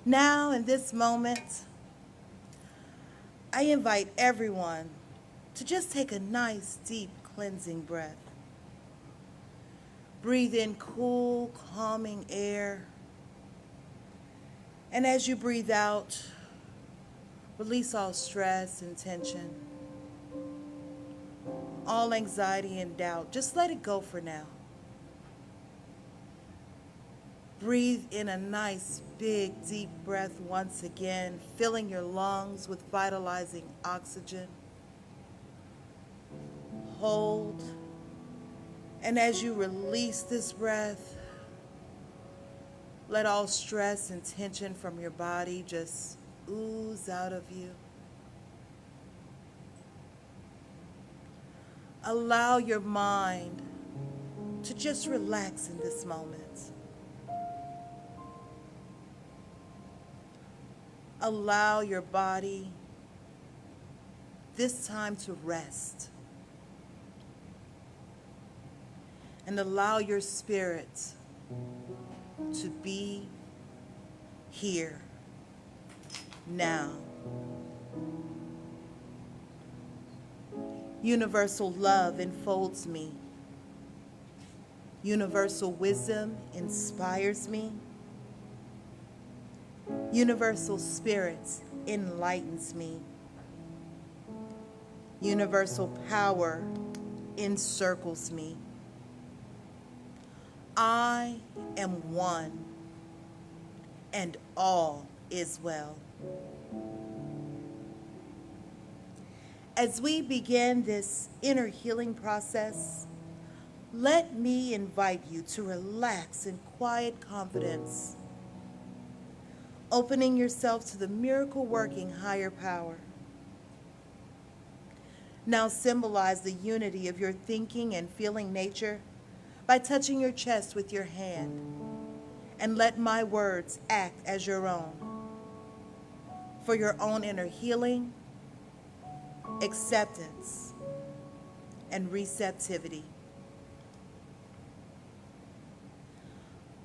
Now, in this moment, I invite everyone to just take a nice, deep, cleansing breath. Breathe in cool, calming air. And as you breathe out, release all stress and tension, all anxiety and doubt. Just let it go for now. Breathe in a nice, big, deep breath once again, filling your lungs with vitalizing oxygen. Hold. And as you release this breath, let all stress and tension from your body just ooze out of you. Allow your mind to just relax in this moment. Allow your body this time to rest. And allow your spirit to be here, now. Universal love enfolds me. Universal wisdom inspires me. Universal spirit enlightens me. Universal power encircles me. I am one, and all is well. As we begin this inner healing process, let me invite you to relax in quiet confidence, opening yourself to the miracle-working higher power. Now symbolize the unity of your thinking and feeling nature by touching your chest with your hand, and let my words act as your own, for your own inner healing, acceptance, and receptivity.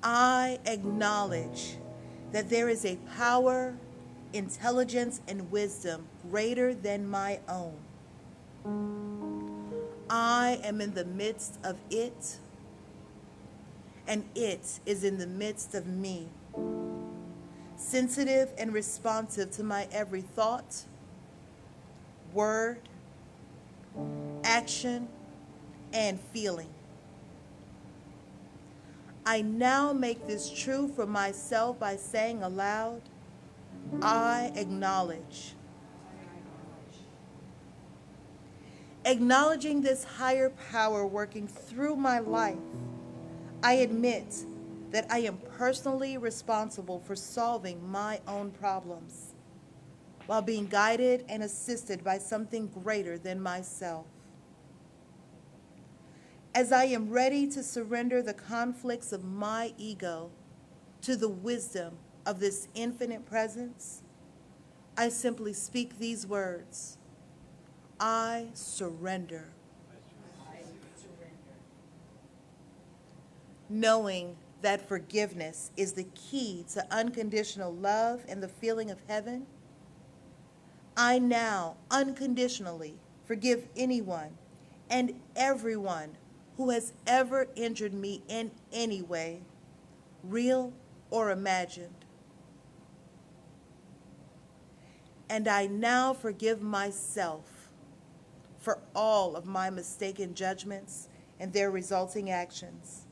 I acknowledge that there is a power, intelligence, and wisdom greater than my own. I am in the midst of it, and it is in the midst of me, sensitive and responsive to my every thought, word, action, and feeling. I now make this true for myself by saying aloud, I acknowledge. Acknowledging this higher power working through my life, I admit that I am personally responsible for solving my own problems while being guided and assisted by something greater than myself. As I am ready to surrender the conflicts of my ego to the wisdom of this infinite presence, I simply speak these words: I surrender. Knowing that forgiveness is the key to unconditional love and the feeling of heaven, I now unconditionally forgive anyone and everyone who has ever injured me in any way, real or imagined. And I now forgive myself for all of my mistaken judgments and their resulting actions.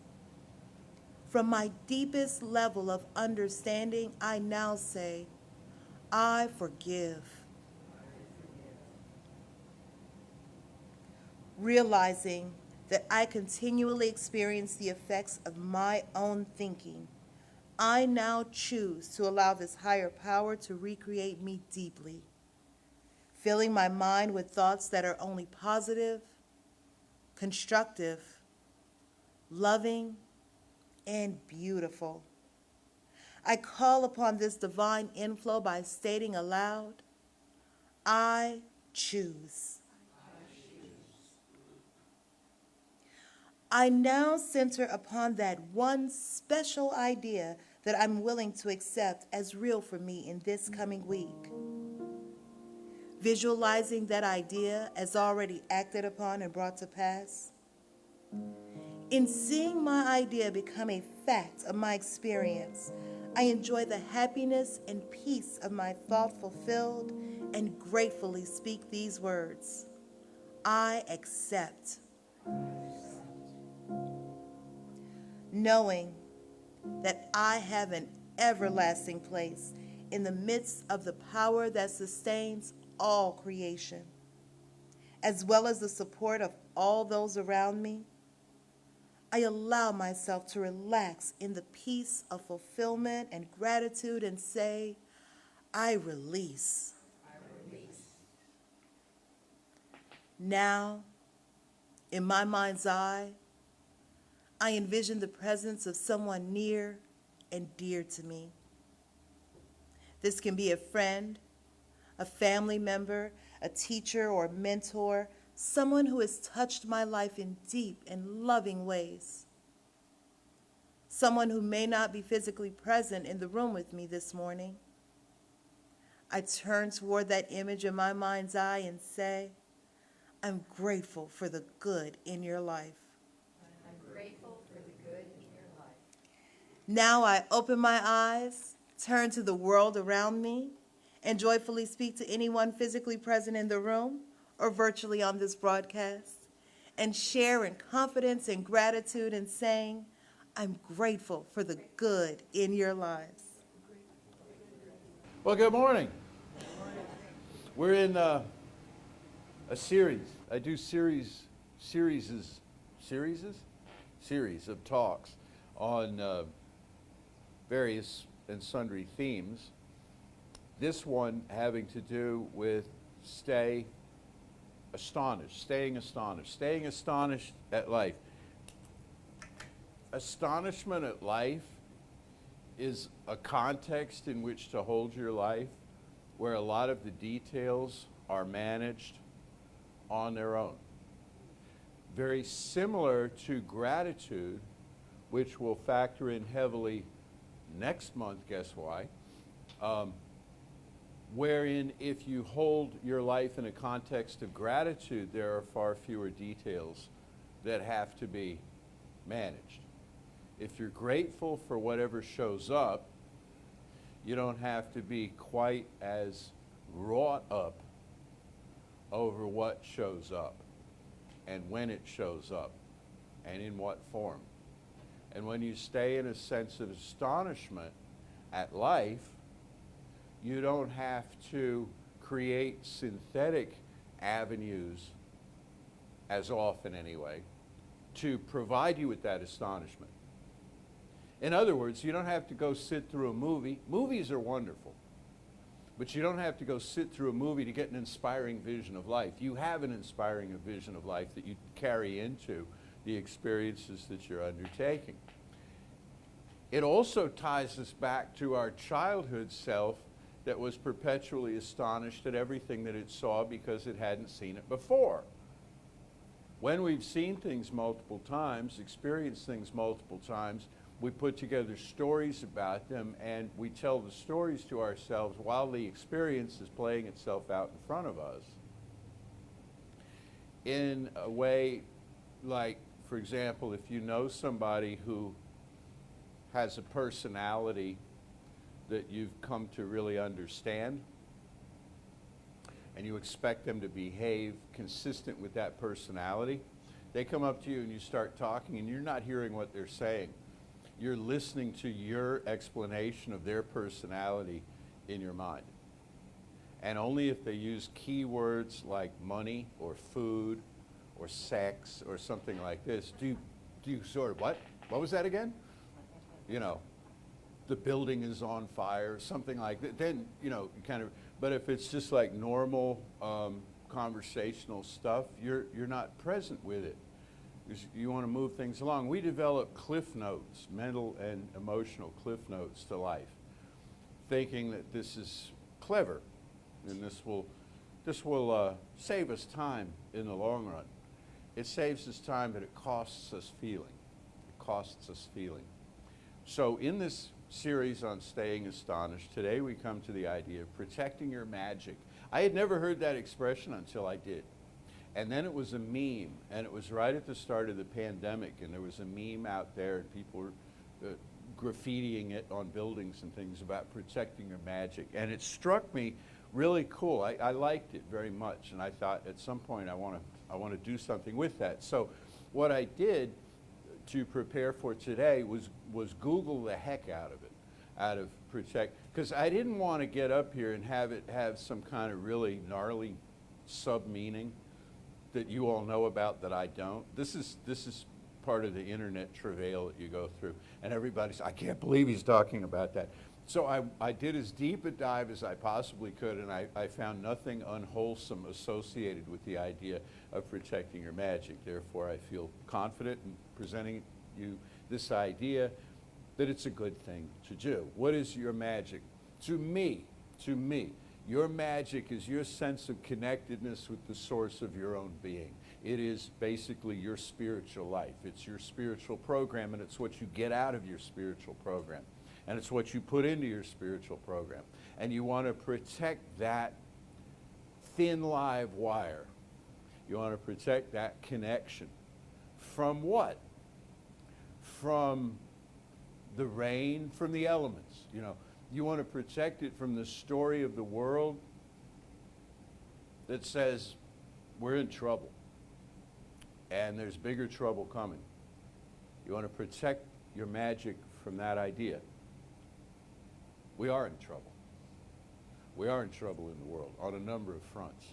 From my deepest level of understanding, I now say, I forgive. Realizing that I continually experience the effects of my own thinking, I now choose to allow this higher power to recreate me deeply, filling my mind with thoughts that are only positive, constructive, loving, and beautiful. I call upon this divine inflow by stating aloud, I choose. I now center upon that one special idea that I'm willing to accept as real for me in this coming week. Visualizing that idea as already acted upon and brought to pass. In seeing my idea become a fact of my experience, I enjoy the happiness and peace of my thought fulfilled and gratefully speak these words. I accept. Knowing that I have an everlasting place in the midst of the power that sustains all creation, as well as the support of all those around me, I allow myself to relax in the peace of fulfillment and gratitude and say, I release. I release. Now, in my mind's eye, I envision the presence of someone near and dear to me. This can be a friend, a family member, a teacher or mentor, someone who has touched my life in deep and loving ways. Someone who may not be physically present in the room with me this morning. I turn toward that image in my mind's eye and say, I'm grateful for the good in your life. I'm grateful for the good in your life. Now I open my eyes, turn to the world around me, and joyfully speak to anyone physically present in the room or virtually on this broadcast, and share in confidence and gratitude in saying, I'm grateful for the good in your lives. Well, good morning. We're in a series. I do series of talks on various and sundry themes. This one having to do with staying astonished at life. Astonishment at life is a context in which to hold your life where a lot of the details are managed on their own. Very similar to gratitude, which will factor in heavily next month, guess why? Wherein if you hold your life in a context of gratitude, there are far fewer details that have to be managed. If you're grateful for whatever shows up, you don't have to be quite as wrought up over what shows up and when it shows up and in what form. And when you stay in a sense of astonishment at life, you don't have to create synthetic avenues, as often anyway, to provide you with that astonishment. In other words, you don't have to go sit through a movie. Movies are wonderful, but you don't have to go sit through a movie to get an inspiring vision of life. You have an inspiring vision of life that you carry into the experiences that you're undertaking. It also ties us back to our childhood self that was perpetually astonished at everything that it saw because it hadn't seen it before. When we've seen things multiple times, experienced things multiple times, we put together stories about them and we tell the stories to ourselves while the experience is playing itself out in front of us. In a way like, for example, if you know somebody who has a personality that you've come to really understand, and you expect them to behave consistent with that personality, they come up to you and you start talking and you're not hearing what they're saying. You're listening to your explanation of their personality in your mind. And only if they use keywords like money or food or sex or something like this, do you sort of, what? What was that again? You know, the building is on fire, something like that. Then, you know, you kind of, but if it's just like normal conversational stuff, you're not present with it. You want to move things along. We develop cliff notes, mental and emotional cliff notes to life, thinking that this is clever and this will save us time in the long run. It saves us time, but it costs us feeling. It costs us feeling. So in this series on staying astonished. Today we come to the idea of protecting your magic. I had never heard that expression until I did. And then it was a meme, and it was right at the start of the pandemic, and there was a meme out there, and people were graffitiing it on buildings and things about protecting your magic. And it struck me really cool. I liked it very much, and I thought at some point I want to do something with that. So what I did to prepare for today was Google the heck out of protect, because I didn't want to get up here and have it have some kind of really gnarly sub-meaning that you all know about that I don't. This is part of the internet travail that you go through, and everybody's, I can't believe he's talking about that. So I did as deep a dive as I possibly could, and I found nothing unwholesome associated with the idea of protecting your magic. Therefore, I feel confident in presenting you this idea that it's a good thing to do. What is your magic? To me, your magic is your sense of connectedness with the source of your own being. It is basically your spiritual life. It's your spiritual program, and it's what you get out of your spiritual program. And it's what you put into your spiritual program. And you want to protect that thin live wire. You want to protect that connection. From what? From the rain, from the elements. You know, you want to protect it from the story of the world that says we're in trouble and there's bigger trouble coming. You want to protect your magic from that idea. We are in trouble. We are in trouble in the world on a number of fronts.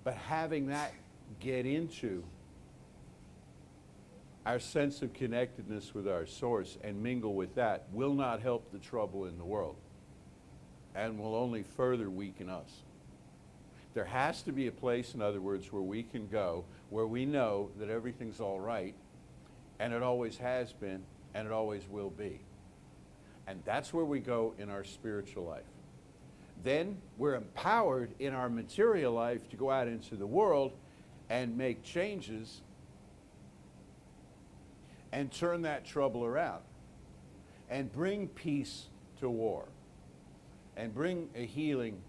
But having that get into our sense of connectedness with our source and mingle with that will not help the trouble in the world and will only further weaken us. There has to be a place, in other words, where we can go, where we know that everything's all right, and it always has been, and it always will be. And that's where we go in our spiritual life. Then we're empowered in our material life to go out into the world and make changes and turn that trouble around and bring peace to war and bring a healing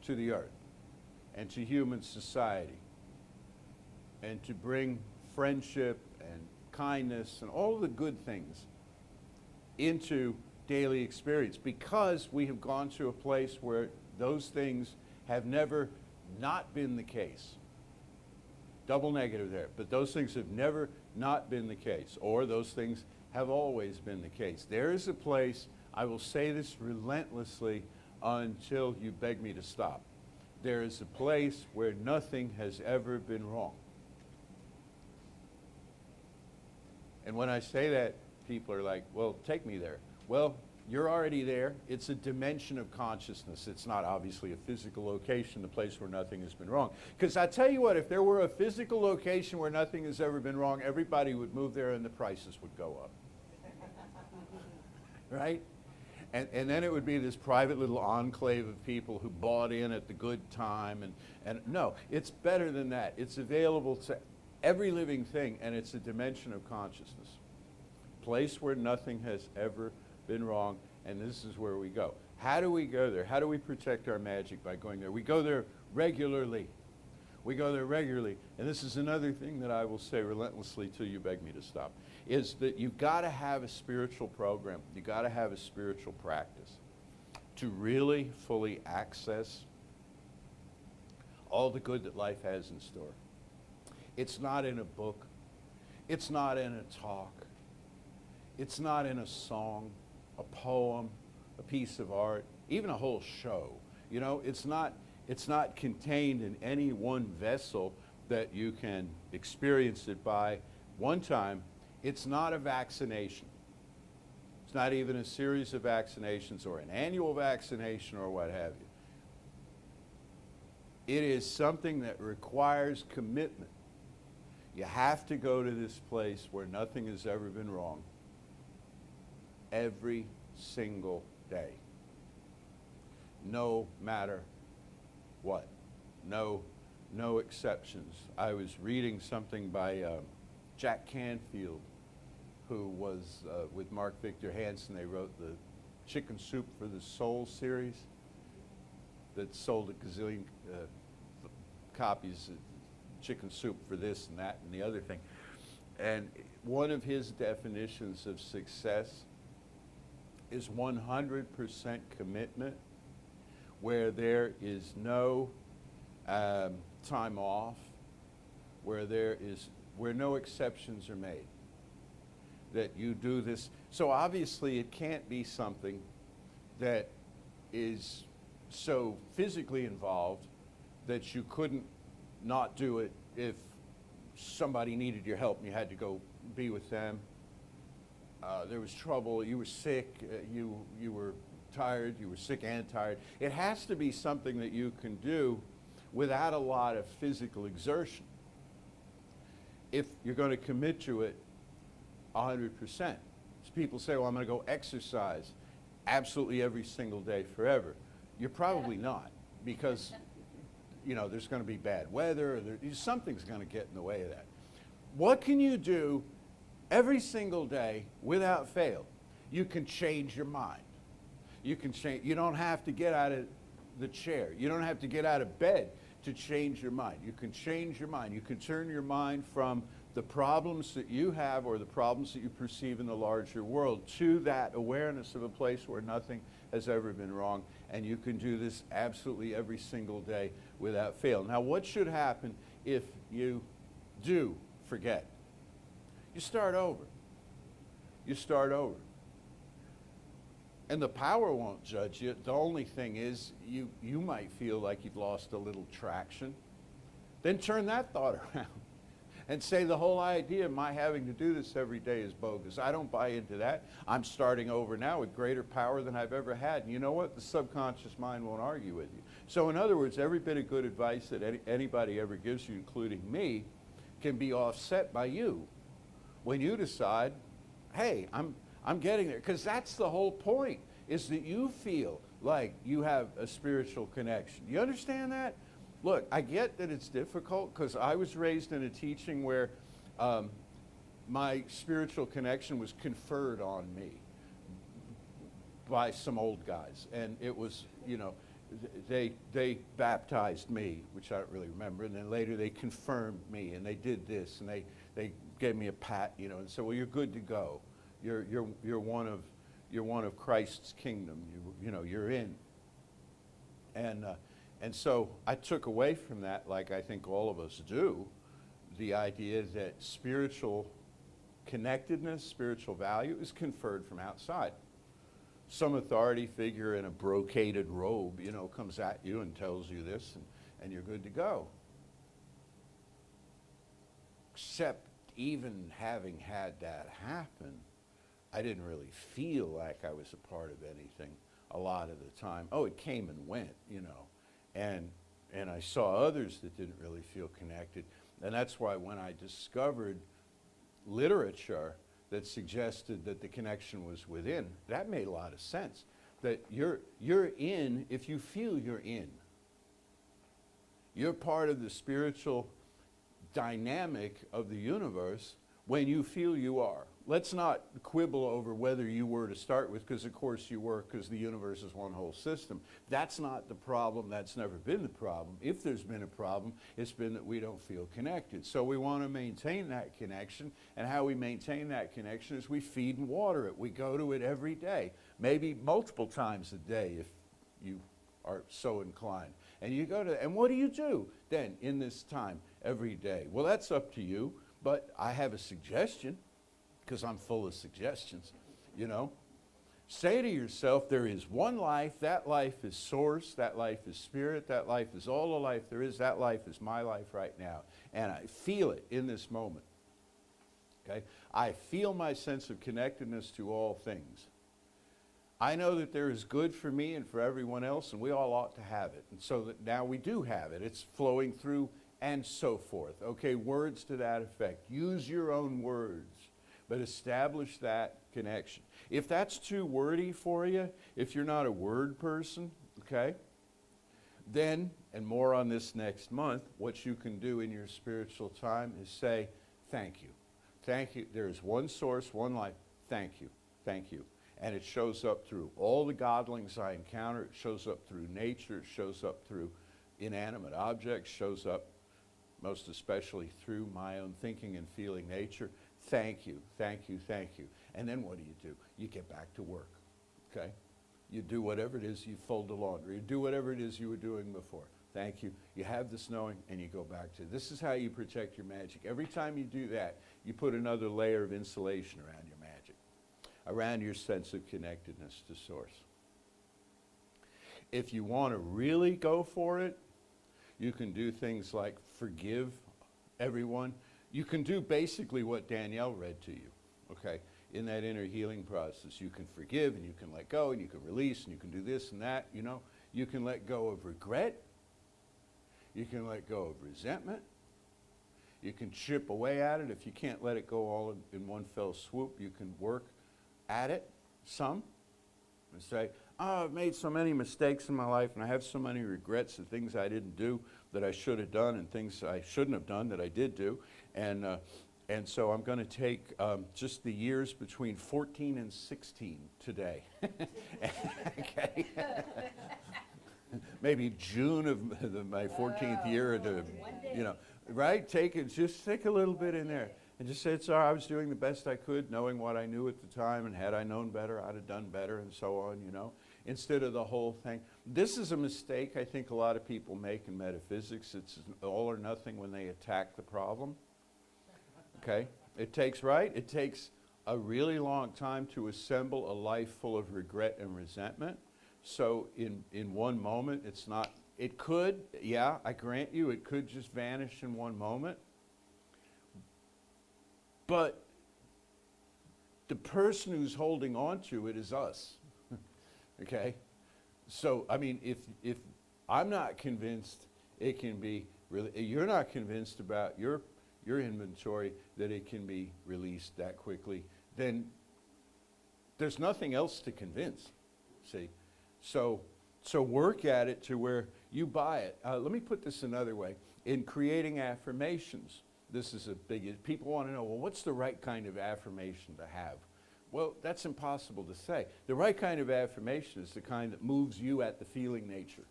to the earth and to human society and to bring friendship and kindness and all the good things into daily experience, because we have gone to a place where those things have never not been the case. Double negative there, but those things have never not been the case, or those things have always been the case. There is a place, I will say this relentlessly until you beg me to stop. There is a place where nothing has ever been wrong. And when I say that, people are like, well, take me there. Well, you're already there. It's a dimension of consciousness. It's not obviously a physical location, the place where nothing has been wrong. Because I tell you what, if there were a physical location where nothing has ever been wrong, everybody would move there and the prices would go up. Right? And then it would be this private little enclave of people who bought in at the good time. And no, it's better than that. It's available to every living thing, and it's a dimension of consciousness. Place where nothing has ever been wrong, and this is where we go. How do we go there? How do we protect our magic by going there? We go there regularly. We go there regularly. And this is another thing that I will say relentlessly till you beg me to stop, is that you've got to have a spiritual program. You've got to have a spiritual practice to really fully access all the good that life has in store. It's not in a book. It's not in a talk. It's not in a song, a poem, a piece of art, even a whole show. You know, it's not contained in any one vessel that you can experience it by one time. It's not a vaccination. It's not even a series of vaccinations or an annual vaccination or what have you. It is something that requires commitment. You have to go to this place where nothing has ever been wrong every single day, no matter what. No exceptions. I was reading something by Jack Canfield who was with Mark Victor Hansen. They wrote the Chicken Soup for the Soul series that sold a gazillion copies of Chicken Soup for this and that and the other thing. And one of his definitions of success is 100% commitment, where there is no time off, where no exceptions are made. That you do this. So obviously it can't be something that is so physically involved that you couldn't not do it if somebody needed your help and you had to go be with them. There was trouble, you were sick, you were tired, you were sick and tired. It has to be something that you can do without a lot of physical exertion if you're going to commit to it 100%. So people say, well, I'm going to go exercise absolutely every single day forever. You're probably not, because there's going to be bad weather, or something's going to get in the way of that. What can you do every single day without fail? You can change your mind. You don't have to get out of the chair. You don't have to get out of bed to change your mind. You can change your mind. You can turn your mind from the problems that you have or the problems that you perceive in the larger world to that awareness of a place where nothing has ever been wrong. And you can do this absolutely every single day without fail. Now, what should happen if you do forget? You start over. You start over. And the power won't judge you. The only thing is you might feel like you've lost a little traction. Then turn that thought around and say the whole idea of my having to do this every day is bogus. I don't buy into that. I'm starting over now with greater power than I've ever had. And you know what? The subconscious mind won't argue with you. So in other words, every bit of good advice that anybody ever gives you, including me, can be offset by you when you decide, hey, I'm getting there. Because that's the whole point, is that you feel like you have a spiritual connection. You understand that? Look, I get that it's difficult because I was raised in a teaching where my spiritual connection was conferred on me by some old guys. And it was, they baptized me, which I don't really remember, and then later they confirmed me, and they did this, and they gave me a pat, and said, well, you're good to go. You're one of Christ's kingdom. You're in. And so I took away from that, like I think all of us do, the idea that spiritual connectedness, spiritual value is conferred from outside. Some authority figure in a brocaded robe, comes at you and tells you this, and you're good to go. Except even having had that happen, I didn't really feel like I was a part of anything a lot of the time. Oh, it came and went, And I saw others that didn't really feel connected. And that's why when I discovered literature that suggested that the connection was within, that made a lot of sense. That you're in if you feel you're in. You're part of the spiritual dynamic of the universe when you feel you are. Let's not quibble over whether you were to start with, because of course you were, because the universe is one whole system. That's not the problem. That's never been the problem. If there's been a problem, it's been that we don't feel connected. So we want to maintain that connection, and how we maintain that connection is we feed and water it. We go to it every day, maybe multiple times a day if you are so inclined. And you go to, and what do you do then in this time every day? Well, that's up to you, but I have a suggestion, because I'm full of suggestions, Say to yourself, there is one life. That life is source. That life is spirit. That life is all the life there is. That life is my life right now. And I feel it in this moment. Okay? I feel my sense of connectedness to all things. I know that there is good for me and for everyone else, and we all ought to have it. And so that now we do have it. It's flowing through and so forth. Okay, words to that effect. Use your own words, but establish that connection. If that's too wordy for you, if you're not a word person, okay, then, and more on this next month, what you can do in your spiritual time is say, thank you. Thank you. There is one source, one life. Thank you. Thank you. And it shows up through all the godlings I encounter. It shows up through nature. It shows up through inanimate objects. Shows up most especially through my own thinking and feeling nature. Thank you. Thank you. Thank you. And then what do? You get back to work. Okay? You do whatever it is. You fold the laundry. You do whatever it is you were doing before. Thank you. You have this knowing, and you go back to it. This is how you protect your magic. Every time you do that, you put another layer of insulation around your magic, around your sense of connectedness to Source. If you want to really go for it, you can do things like forgive everyone. You can do basically what Danielle read to you, okay? In that inner healing process, you can forgive, and you can let go, and you can release, and you can do this and that, you know? You can let go of regret. You can let go of resentment. You can chip away at it. If you can't let it go all in one fell swoop, you can work at it some and say, oh, I've made so many mistakes in my life, and I have so many regrets of things I didn't do that I should have done, and things I shouldn't have done that I did do. And so I'm going to take just the years between 14 and 16 today. Okay. Maybe June of my 14th year, you know, right? Just take a little bit in there and just say, sorry, I was doing the best I could, knowing what I knew at the time, and had I known better, I'd have done better, and so on, you know, instead of the whole thing. This is a mistake I think a lot of people make in metaphysics. It's all or nothing when they attack the problem, okay? It takes a really long time to assemble a life full of regret and resentment. So in one moment, it could, yeah, I grant you, it could just vanish in one moment. But the person who's holding on to it is us, okay? So, I mean, if I'm not convinced it can be, you're not convinced about your inventory that it can be released that quickly, then there's nothing else to convince, see? So work at it to where you buy it. Let me put this another way. In creating affirmations, this is a big, people want to know, well, what's the right kind of affirmation to have? Well, that's impossible to say. The right kind of affirmation is the kind that moves you at the feeling nature.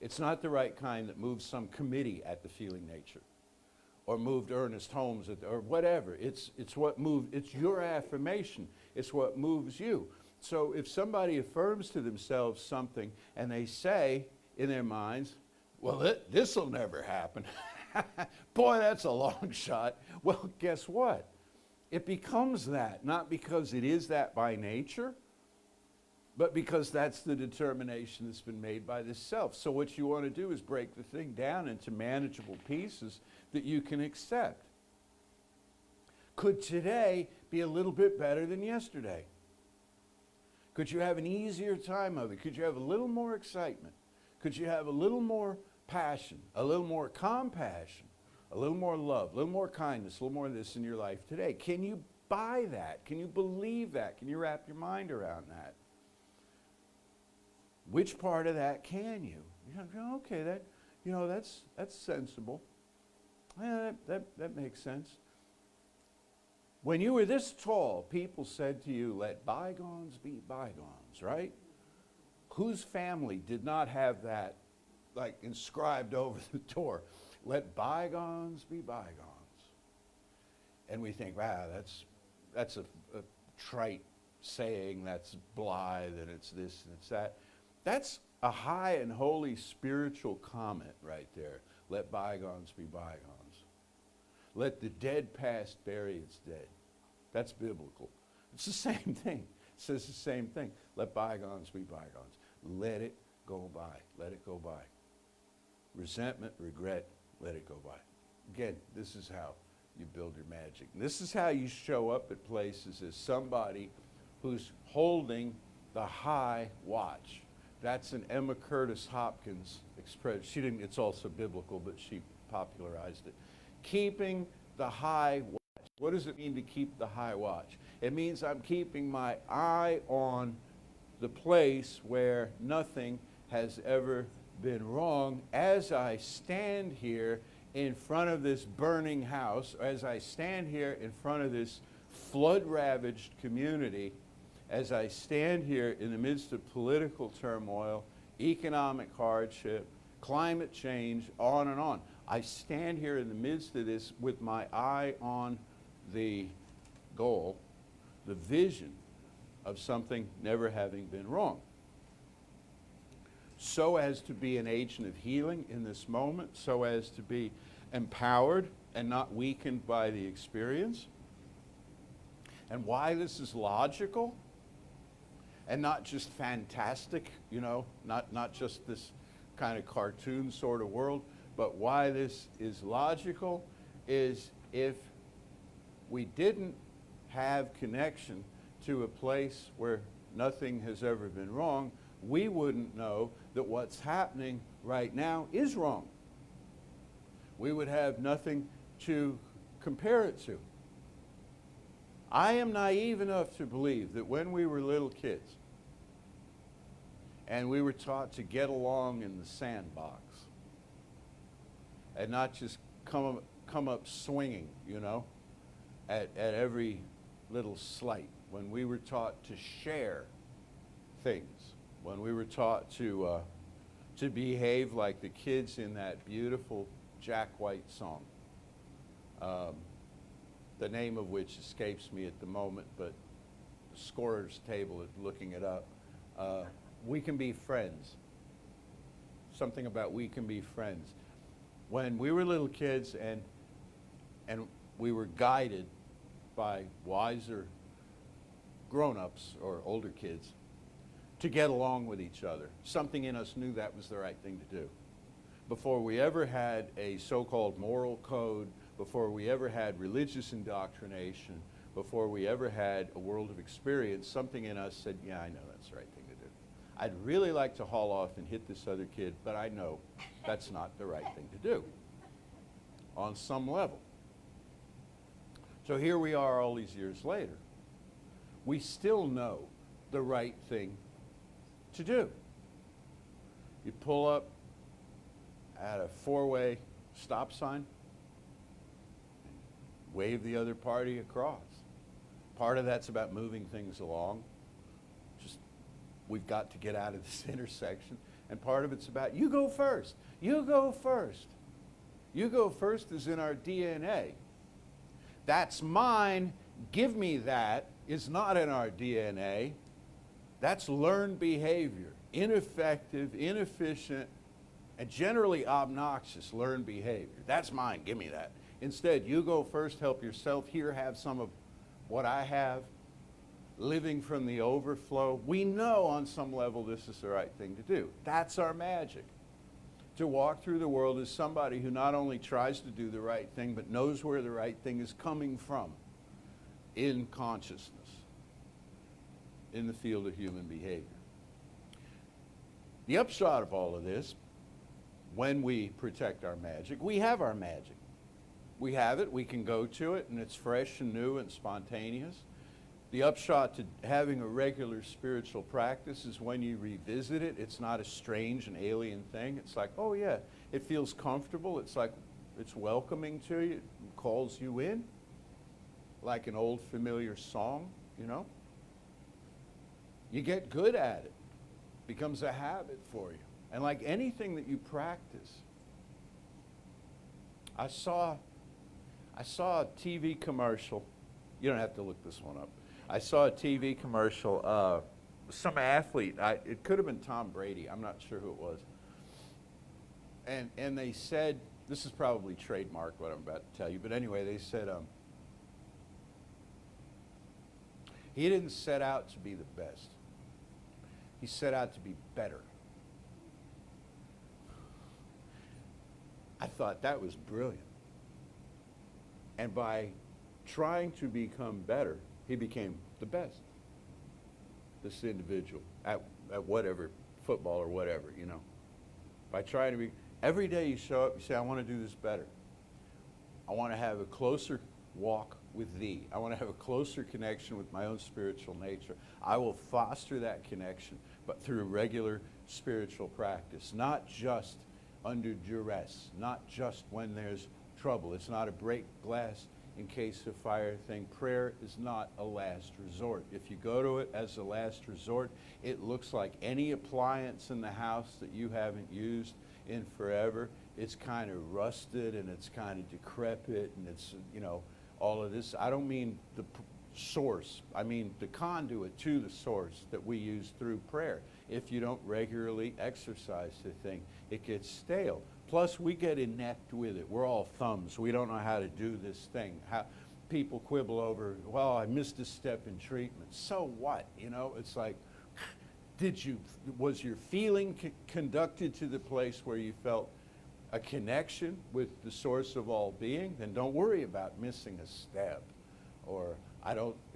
It's not the right kind that moves some committee at the feeling nature, or moved Ernest Holmes or whatever. It's your affirmation. It's what moves you. So if somebody affirms to themselves something and they say in their minds, well, this will never happen. Boy, that's a long shot. Well, guess what? It becomes that, not because it is that by nature, but because that's the determination that's been made by the self. So what you want to do is break the thing down into manageable pieces that you can accept. Could today be a little bit better than yesterday? Could you have an easier time of it? Could you have a little more excitement? Could you have a little more passion, a little more compassion, a little more love, a little more kindness, a little more of this in your life today? Can you buy that? Can you believe that? Can you wrap your mind around that? Which part of that can you? You go, okay, that's sensible. Yeah, that makes sense. When you were this tall, people said to you, let bygones be bygones, right? Whose family did not have that, like, inscribed over the door? Let bygones be bygones. And we think, wow, that's a trite saying, that's blithe, and it's this and it's that. That's a high and holy spiritual comment right there. Let bygones be bygones. Let the dead past bury its dead. That's biblical. It's the same thing. It says the same thing. Let bygones be bygones. Let it go by. Let it go by. Resentment, regret, let it go by. Again, this is how you build your magic. And this is how you show up at places as somebody who's holding the high watch. That's an Emma Curtis Hopkins expression. It's also biblical, but she popularized it. Keeping the high watch. What does it mean to keep the high watch? It means I'm keeping my eye on the place where nothing has ever been wrong as I stand here in front of this burning house, as I stand here in front of this flood-ravaged community, as I stand here in the midst of political turmoil, economic hardship, climate change, on and on. I stand here in the midst of this with my eye on the goal, the vision of something never having been wrong, so as to be an agent of healing in this moment, so as to be empowered and not weakened by the experience. And why this is logical and not just fantastic, you know, not just this kind of cartoon sort of world, but why this is logical is if we didn't have connection to a place where nothing has ever been wrong, we wouldn't know that what's happening right now is wrong. We would have nothing to compare it to. I am naive enough to believe that when we were little kids and we were taught to get along in the sandbox and not just come up swinging, you know, at every little slight, when we were taught to share things, when we were taught to behave like the kids in that beautiful Jack White song, the name of which escapes me at the moment, but the scorer's table is looking it up. We can be friends. Something about we can be friends. When we were little kids and we were guided by wiser grown-ups or older kids to get along with each other, something in us knew that was the right thing to do. Before we ever had a so-called moral code, before we ever had religious indoctrination, before we ever had a world of experience, something in us said, yeah, I know that's the right thing to do. I'd really like to haul off and hit this other kid, but I know that's not the right thing to do on some level. So here we are all these years later. We still know the right thing to do. You pull up at a four-way stop sign, wave the other party across. Part of that's about moving things along. Just, we've got to get out of this intersection. And part of it's about, you go first. You go first. You go first is in our DNA. That's mine, give me that, is not in our DNA. That's learned behavior. Ineffective, inefficient, and generally obnoxious learned behavior. That's mine, give me that. Instead, you go first, help yourself. Here, have some of what I have. Living from the overflow. We know on some level this is the right thing to do. That's our magic. To walk through the world as somebody who not only tries to do the right thing, but knows where the right thing is coming from in consciousness, in the field of human behavior. The upshot of all of this, when we protect our magic, we have our magic. We have it, we can go to it, and it's fresh and new and spontaneous. The upshot to having a regular spiritual practice is when you revisit it, it's not a strange and alien thing. It's like, oh yeah, it feels comfortable. It's like it's welcoming to you. It calls you in, like an old familiar song, you know. You get good at it. It becomes a habit for you. And like anything that you practice, I saw a TV commercial. You don't have to look this one up. I saw a TV commercial, some athlete, it could have been Tom Brady, I'm not sure who it was. And they said, this is probably trademark what I'm about to tell you, but anyway, they said, he didn't set out to be the best. He set out to be better. I thought that was brilliant. And by trying to become better, he became the best. This individual at whatever, football or whatever, you know. By trying to be, every day you show up, you say, I want to do this better. I want to have a closer walk with thee. I want to have a closer connection with my own spiritual nature. I will foster that connection, but through regular spiritual practice, not just under duress, not just when there's trouble. It's not a break glass in case of fire thing. Prayer is not a last resort. If you go to it as a last resort, it looks like any appliance in the house that you haven't used in forever. It's kind of rusted and it's kind of decrepit and it's, you know, all of this. I don't mean the source. I mean the conduit to the source that we use through prayer. If you don't regularly exercise the thing, it gets stale. Plus, we get inept with it. We're all thumbs. We don't know how to do this thing. People quibble over, well, I missed a step in treatment. So what? You know, it's like, was your feeling conducted to the place where you felt a connection with the source of all being? Then don't worry about missing a step. Or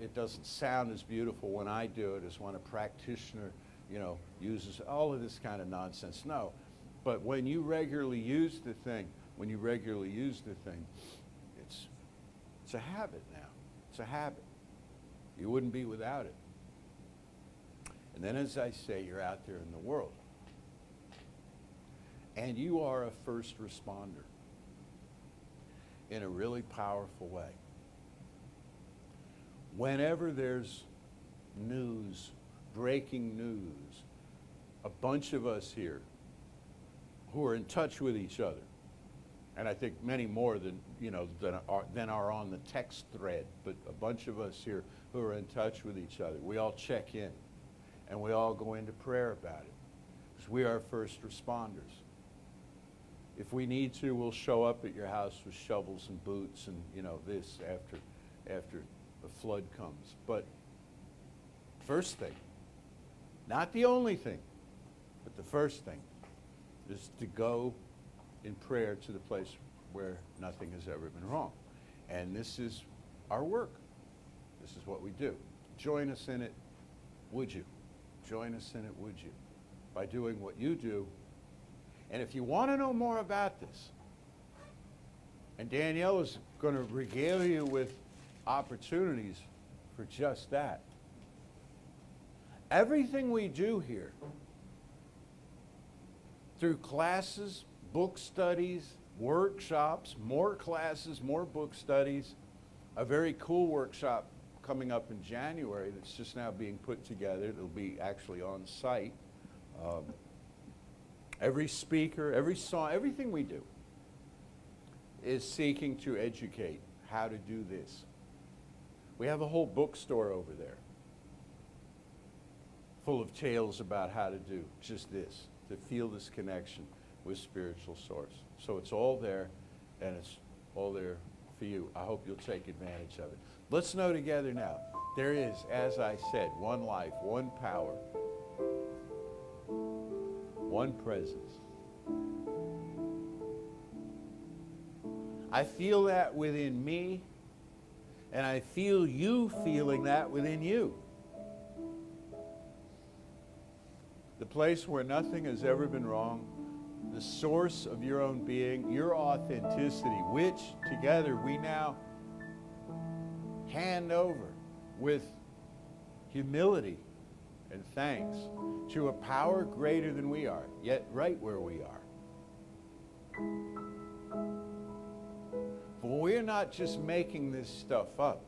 it doesn't sound as beautiful when I do it as when a practitioner, you know, uses all of this kind of nonsense. No. But when you regularly use the thing, it's a habit now. It's a habit. You wouldn't be without it. And then, as I say, you're out there in the world. And you are a first responder in a really powerful way. Whenever there's news, breaking news, a bunch of us here who are in touch with each other, and I think many more than are on the text thread, but a bunch of us here who are in touch with each other, we all check in and we all go into prayer about it because we are first responders. If we need to, we'll show up at your house with shovels and boots and, you know, this after the flood comes. But first thing, not the only thing, but the first thing is to go in prayer to the place where nothing has ever been wrong. And this is our work. This is what we do. Join us in it, would you? Join us in it, would you? By doing what you do. And if you want to know more about this, and Danielle is going to regale you with opportunities for just that. Everything we do here, through classes, book studies, workshops, more classes, more book studies, a very cool workshop coming up in January that's just now being put together. It'll be actually on site. Every speaker, every song, everything we do is seeking to educate how to do this. We have a whole bookstore over there full of tales about how to do just this, to feel this connection with spiritual source. So it's all there, and it's all there for you. I hope you'll take advantage of it. Let's know together now. There is, as I said, one life, one power, one presence. I feel that within me, and I feel you feeling that within you. The place where nothing has ever been wrong, the source of your own being, your authenticity, which together we now hand over with humility and thanks to a power greater than we are, yet right where we are. For we're not just making this stuff up.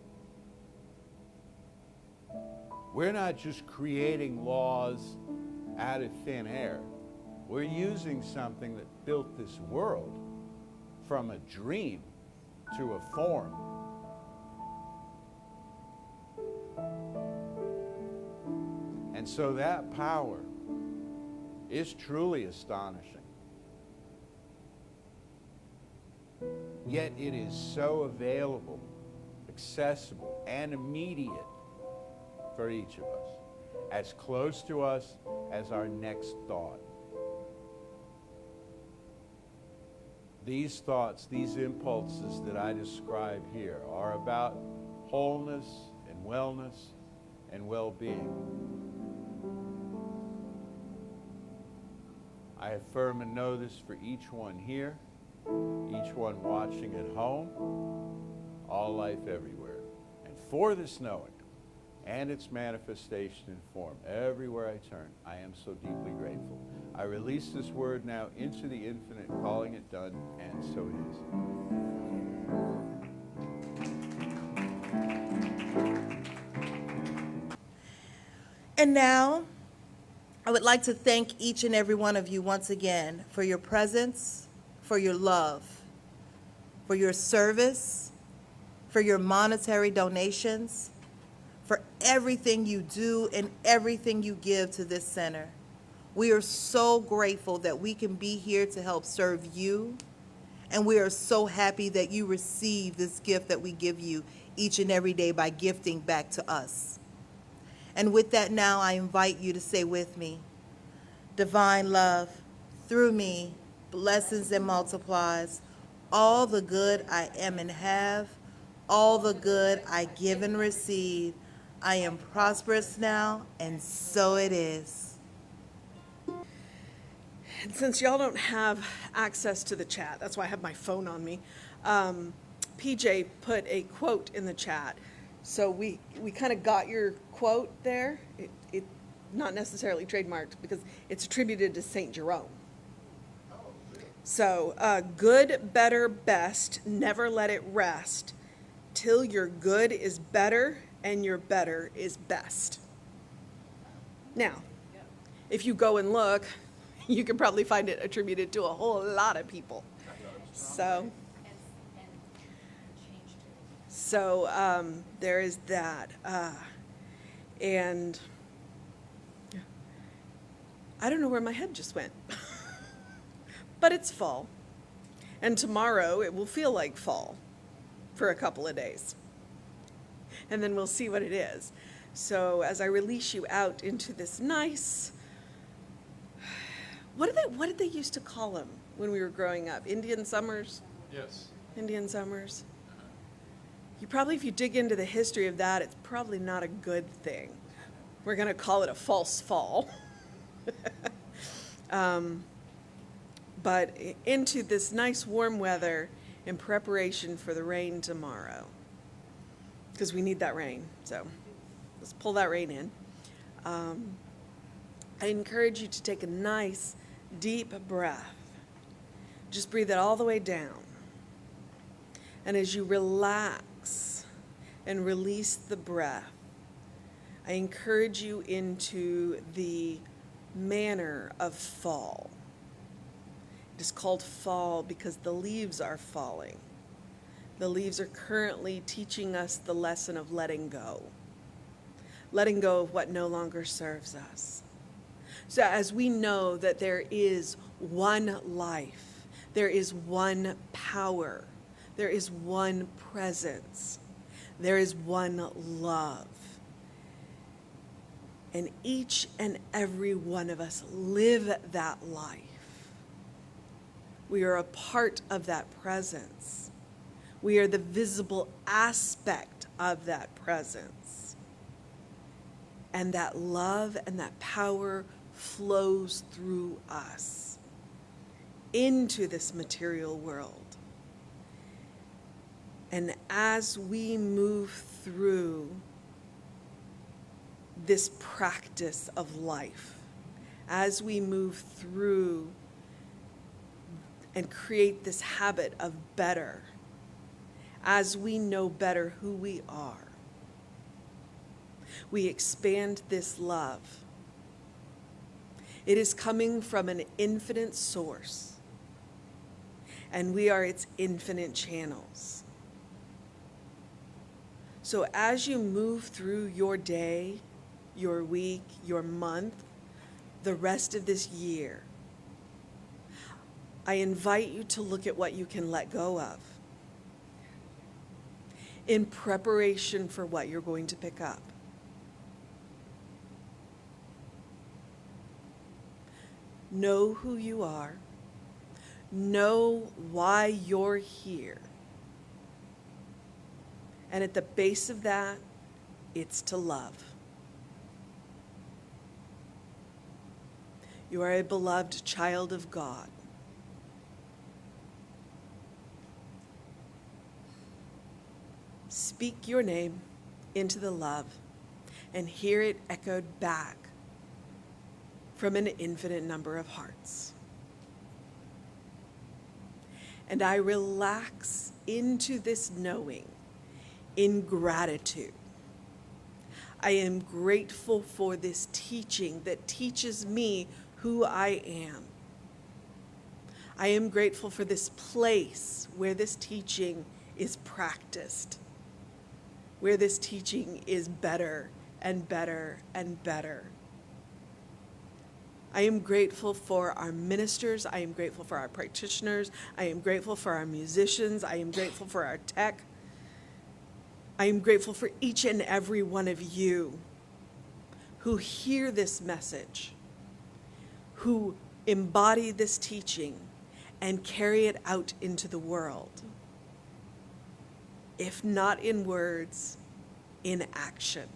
We're not just creating laws out of thin air. We're using something that built this world from a dream to a form. And so that power is truly astonishing. Yet it is so available, accessible, and immediate for each of us, as close to us as our next thought. These thoughts, these impulses that I describe here are about wholeness and wellness and well-being. I affirm and know this for each one here, each one watching at home, all life everywhere. And for this knowing, and its manifestation in form. Everywhere I turn, I am so deeply grateful. I release this word now into the infinite, calling it done, and so it is. And now, I would like to thank each and every one of you once again for your presence, for your love, for your service, for your monetary donations, for everything you do and everything you give to this center. We are so grateful that we can be here to help serve you, and we are so happy that you receive this gift that we give you each and every day by gifting back to us. And with that now, I invite you to say with me, divine love, through me, blessings and multiplies, all the good I am and have, all the good I give and receive. I am prosperous now, and so it is. And since y'all don't have access to the chat, that's why I have my phone on me, PJ put a quote in the chat. So we kind of got your quote there. It not necessarily trademarked because it's attributed to St. Jerome. So good, better, best, never let it rest till your good is better and your better is best. Now, if you go and look, you can probably find it attributed to a whole lot of people. So there is that. And I don't know where my head just went. But it's fall. And tomorrow it will feel like fall for a couple of days. And then we'll see what it is. So as I release you out into this nice, what did they used to call them when we were growing up? Indian summers? Yes. Indian summers. You probably, if you dig into the history of that, it's probably not a good thing. We're going to call it a false fall. But into this nice warm weather in preparation for the rain tomorrow. Because we need that rain. So let's pull that rain in. I encourage you to take a nice, deep breath. Just breathe it all the way down. And as you relax and release the breath, I encourage you into the manner of fall. It is called fall because the leaves are falling. The leaves are currently teaching us the lesson of letting go. Letting go of what no longer serves us. So as we know that there is one life, there is one power, there is one presence, there is one love. And each and every one of us live that life. We are a part of that presence. We are the visible aspect of that presence. And that love and that power flows through us into this material world. And as we move through this practice of life, as we move through and create this habit of better, as we know better who we are, we expand this love. It is coming from an infinite source, and we are its infinite channels. So as you move through your day, your week, your month, the rest of this year, I invite you to look at what you can let go of in preparation for what you're going to pick up. Know who you are. Know why you're here. And at the base of that, it's to love. You are a beloved child of God. Speak your name into the love and hear it echoed back from an infinite number of hearts. And I relax into this knowing in gratitude. I am grateful for this teaching that teaches me who I am. I am grateful for this place where this teaching is practiced, where this teaching is better and better and better. I am grateful for our ministers. I am grateful for our practitioners. I am grateful for our musicians. I am grateful for our tech. I am grateful for each and every one of you who hear this message, who embody this teaching and carry it out into the world. If not in words, in action.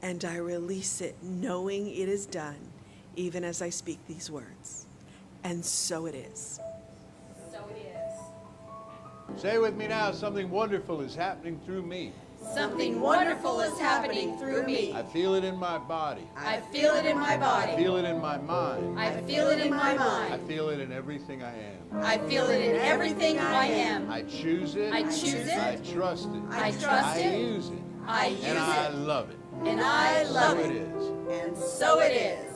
And I release it knowing it is done, even as I speak these words. And so it is. So it is. Say with me now, something wonderful is happening through me. Something wonderful is happening through me. I feel it in my body. I feel it in my body. I feel it in my mind. I feel it in my I mind. feel it in everything I am. I feel it in everything I am. I choose it. I choose it. I trust it. I trust I it. use it. I use And I it. love it. And I love So it. it is. And so it is.